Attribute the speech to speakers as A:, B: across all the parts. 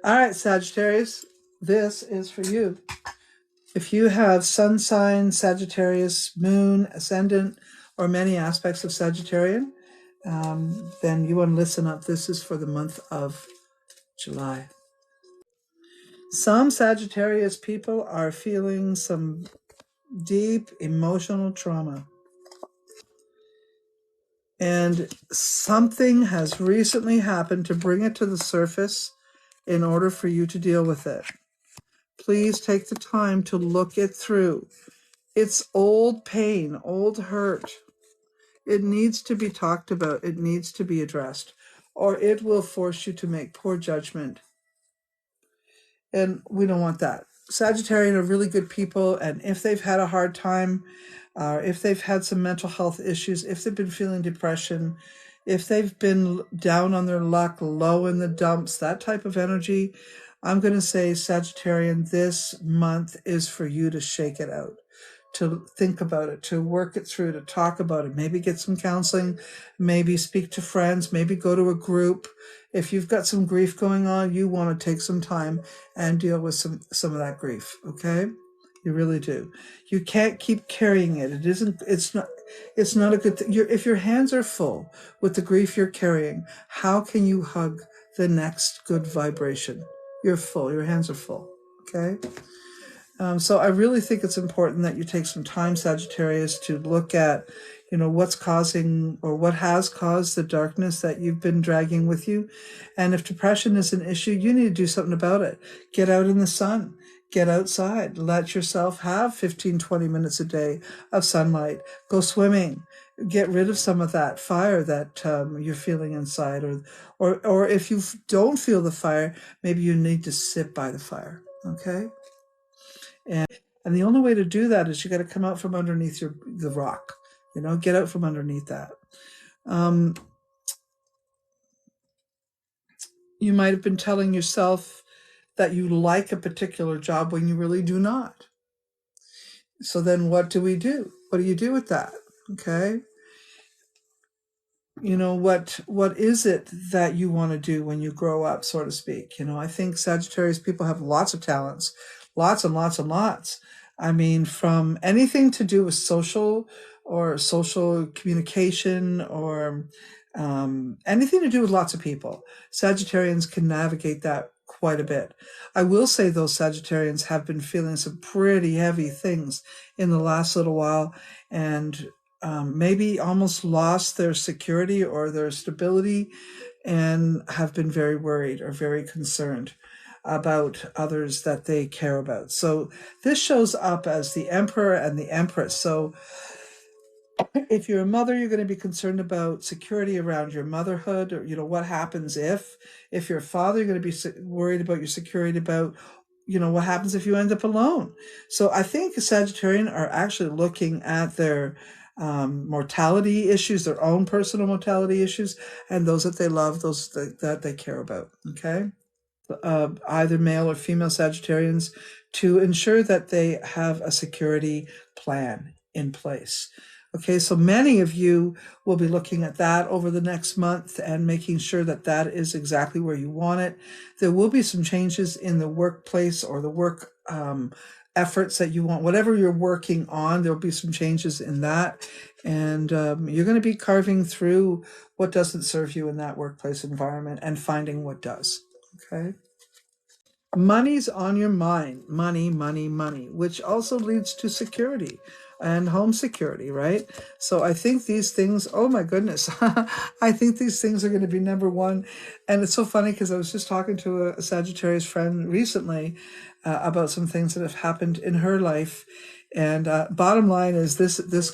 A: All right, Sagittarius, this is for you. If you have sun sign, Sagittarius, moon, ascendant, or many aspects of Sagittarian, then you want to listen up. This is for the month of July. Some Sagittarius people are feeling some deep emotional trauma. And something has recently happened to bring it to the surface in order for you to deal with it. Please take the time to look it through. It's old pain, old hurt. It needs to be talked about. It needs to be addressed, or it will force you to make poor judgment. And we don't want that. Sagittarian are really good people, and if they've had a hard time, if they've had some mental health issues, if they've been feeling depression, if they've been down on their luck, low in the dumps, that type of energy, I'm going to say, Sagittarian, this month is for you to shake it out, to think about it, to work it through, to talk about it, maybe get some counseling, maybe speak to friends, maybe go to a group. If you've got some grief going on, you want to take some time and deal with some of that grief, okay? You really do. You can't keep carrying it. It's not a good thing. If your hands are full with the grief you're carrying, how can you hug the next good vibration? You're full. Your hands are full, okay? So I really think it's important that you take some time, Sagittarius, to look at, what's causing or what has caused the darkness that you've been dragging with you. And if depression is an issue, you need to do something about it. Get out in the sun. Get outside. Let yourself have 15, 20 minutes a day of sunlight. Go swimming. Get rid of some of that fire that you're feeling inside. Or if you don't feel the fire, maybe you need to sit by the fire. Okay? And the only way to do that is you got to come out from underneath the rock. Get out from underneath that. You might have been telling yourself that you like a particular job when you really do not. So then what do we do? What do you do with that? Okay. What is it that you want to do when you grow up, so to speak? I think Sagittarius people have lots of talents, lots and lots and lots. I mean, from anything to do with social communication or anything to do with lots of people. Sagittarians can navigate that quite a bit. I will say those Sagittarians have been feeling some pretty heavy things in the last little while, and maybe almost lost their security or their stability, and have been very worried or very concerned about others that they care about. So this shows up as the Emperor and the Empress. So if you're a mother, you're going to be concerned about security around your motherhood, or what happens if you're a father, you're going to be worried about your security about what happens if you end up alone. So I think Sagittarian are actually looking at their mortality issues, their own personal mortality issues, and those that they love, those that they care about. Okay. Either male or female Sagittarians, to ensure that they have a security plan in place. Okay, so many of you will be looking at that over the next month and making sure that that is exactly where you want it. There will be some changes in the workplace or the work efforts that you want. Whatever you're working on, there'll be some changes in that. And you're going to be carving through what doesn't serve you in that workplace environment and finding what does. Okay. Money's on your mind. Money, money, money, which also leads to security and home security, right? So I think these things, oh my goodness, I think these things are going to be number one. And it's so funny because I was just talking to a Sagittarius friend recently about some things that have happened in her life. And bottom line is this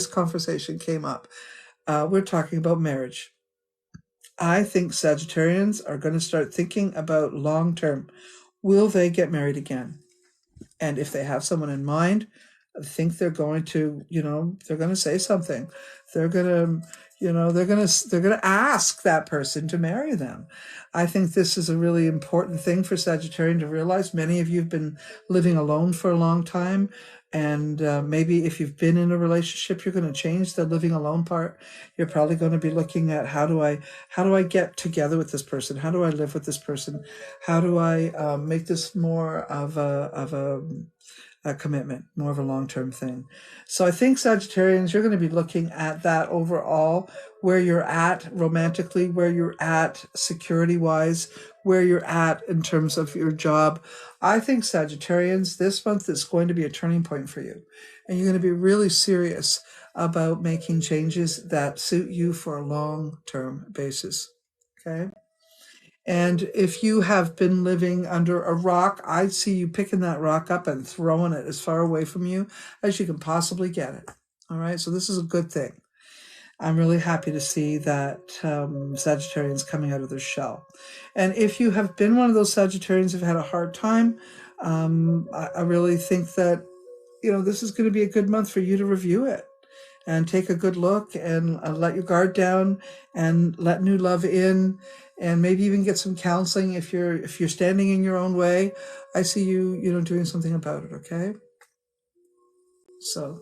A: conversation came up. We're talking about marriage. I think Sagittarians are going to start thinking about long term. Will they get married again? And if they have someone in mind, I think they're going to, they're going to say something. They're going to, they're going to ask that person to marry them. I think this is a really important thing for Sagittarian to realize. Many of you have been living alone for a long time. And maybe if you've been in a relationship, you're going to change the living alone part. You're probably going to be looking at how do I get together with this person? How do I live with this person? How do I make this more of a commitment, more of a long-term thing? So I think Sagittarians, you're going to be looking at that overall, where you're at romantically, where you're at security-wise, where you're at in terms of your job. I think Sagittarians, this month is going to be a turning point for you. And you're going to be really serious about making changes that suit you for a long-term basis. Okay? And if you have been living under a rock, I'd see you picking that rock up and throwing it as far away from you as you can possibly get it. All right, so this is a good thing. I'm really happy to see that Sagittarians coming out of their shell. And if you have been one of those Sagittarians who've had a hard time, I really think that, this is going to be a good month for you to review it and take a good look and let your guard down and let new love in, and maybe even get some counseling if you're standing in your own way. I see you doing something about it. Okay, so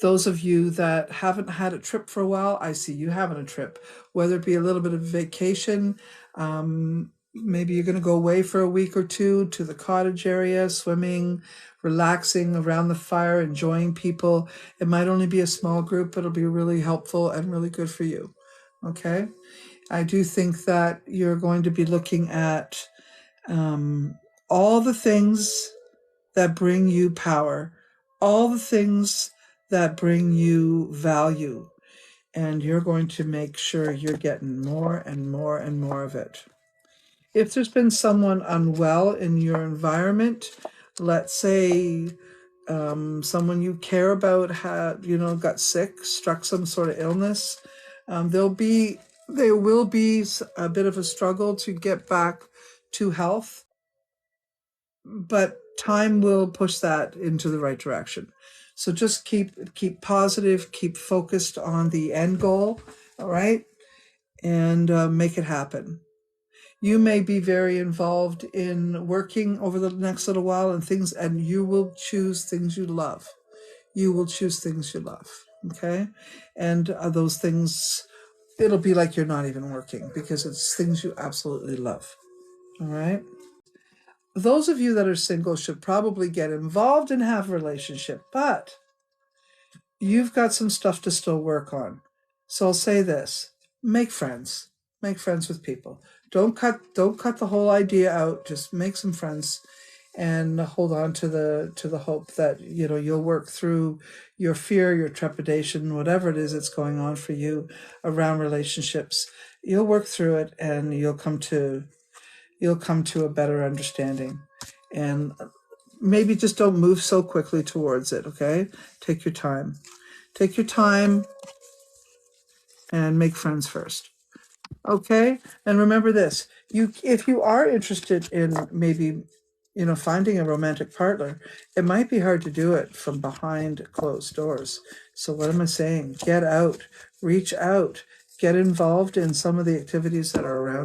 A: those of you that haven't had a trip for a while, I see you having a trip, whether it be a little bit of vacation. Maybe you're going to go away for a week or two to the cottage area, swimming, relaxing around the fire, enjoying people. It might only be a small group, but it'll be really helpful and really good for you. Okay? I do think that you're going to be looking at all the things that bring you power, all the things that bring you value, and you're going to make sure you're getting more and more and more of it. If there's been someone unwell in your environment, let's say someone you care about got sick, struck some sort of illness, there will be a bit of a struggle to get back to health, but time will push that into the right direction. So just keep positive, keep focused on the end goal, all right, and make it happen. You may be very involved in working over the next little while and you will choose things you love. You will choose things you love, okay? And those things, it'll be like you're not even working because it's things you absolutely love, all right? Those of you that are single should probably get involved and have a relationship, but you've got some stuff to still work on. So I'll say this: make friends with people. Don't cut the whole idea out. Just make some friends and hold on to the hope that you'll work through your fear, your trepidation, whatever it is that's going on for you around relationships. You'll work through it and you'll come to a better understanding. And maybe just don't move so quickly towards it, okay? Take your time. Take your time and make friends first. Okay? And remember this, if you are interested in maybe, finding a romantic partner, it might be hard to do it from behind closed doors. So what am I saying? Get out, reach out, get involved in some of the activities that are around